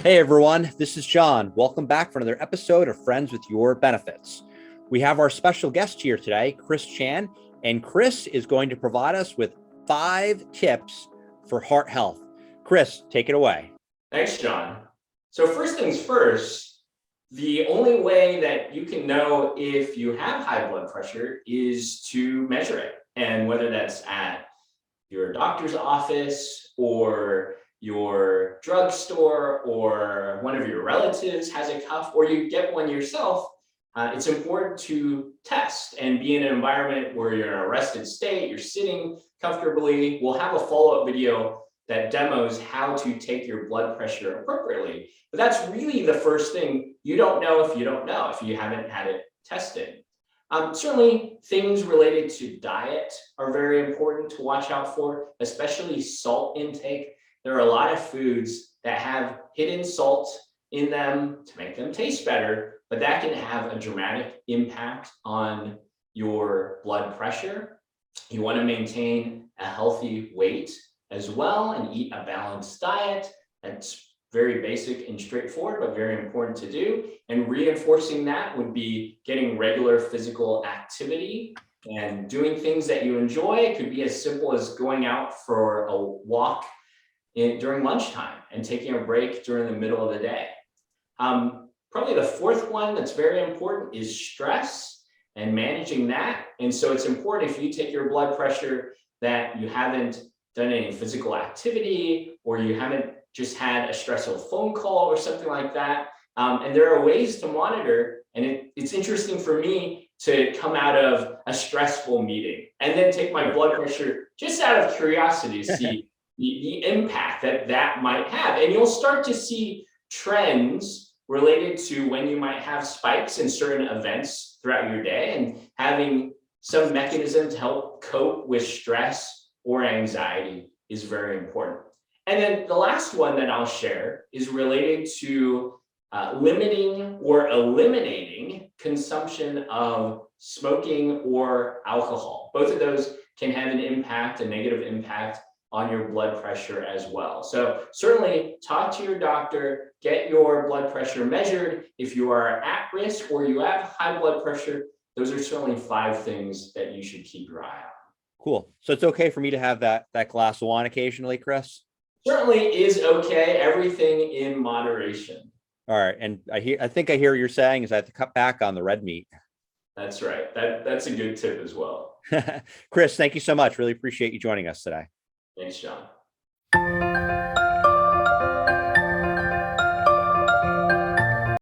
Hey everyone, this is John. Welcome back for another episode of Friends with Your Benefits. We have our special guest here today, Chris Chan, and Chris is going to provide us with 5 tips for heart health. Chris, take it away. Thanks, John. So first things first, the only way that you can know if you have high blood pressure is to measure it. And whether that's at your doctor's office or your drugstore or one of your relatives has a cuff or you get one yourself, it's important to test and be in an environment where you're in a rested state, you're sitting comfortably. We'll have a follow-up video that demos how to take your blood pressure appropriately. But that's really the first thing. You don't know if you don't know, if you haven't had it tested. Certainly, things related to diet are very important to watch out for, especially salt intake. There are a lot of foods that have hidden salt in them to make them taste better, but that can have a dramatic impact on your blood pressure. You want to maintain a healthy weight as well and eat a balanced diet. That's very basic and straightforward, but very important to do. And reinforcing that would be getting regular physical activity and doing things that you enjoy. It could be as simple as going out for a walk during lunchtime and taking a break during the middle of the day. Probably the fourth one that's very important is stress and managing that. And so it's important if you take your blood pressure that you haven't done any physical activity or you haven't just had a stressful phone call or something like that. And there are ways to monitor. And it's interesting for me to come out of a stressful meeting and then take my blood pressure just out of curiosity to see the impact that that might have. And you'll start to see trends related to when you might have spikes in certain events throughout your day and having some mechanism to help cope with stress or anxiety is very important. And then the last one that I'll share is related to limiting or eliminating consumption of smoking or alcohol. Both of those can have an impact, a negative impact on your blood pressure as well. So certainly talk to your doctor, get your blood pressure measured. If you are at risk or you have high blood pressure, those are certainly 5 things that you should keep your eye on. Cool. So it's okay for me to have that glass of wine occasionally, Chris? Certainly is okay. Everything in moderation. All right. And I think I hear what you're saying is I have to cut back on the red meat. That's right. That's a good tip as well. Chris, thank you so much. Really appreciate you joining us today. Thanks, John.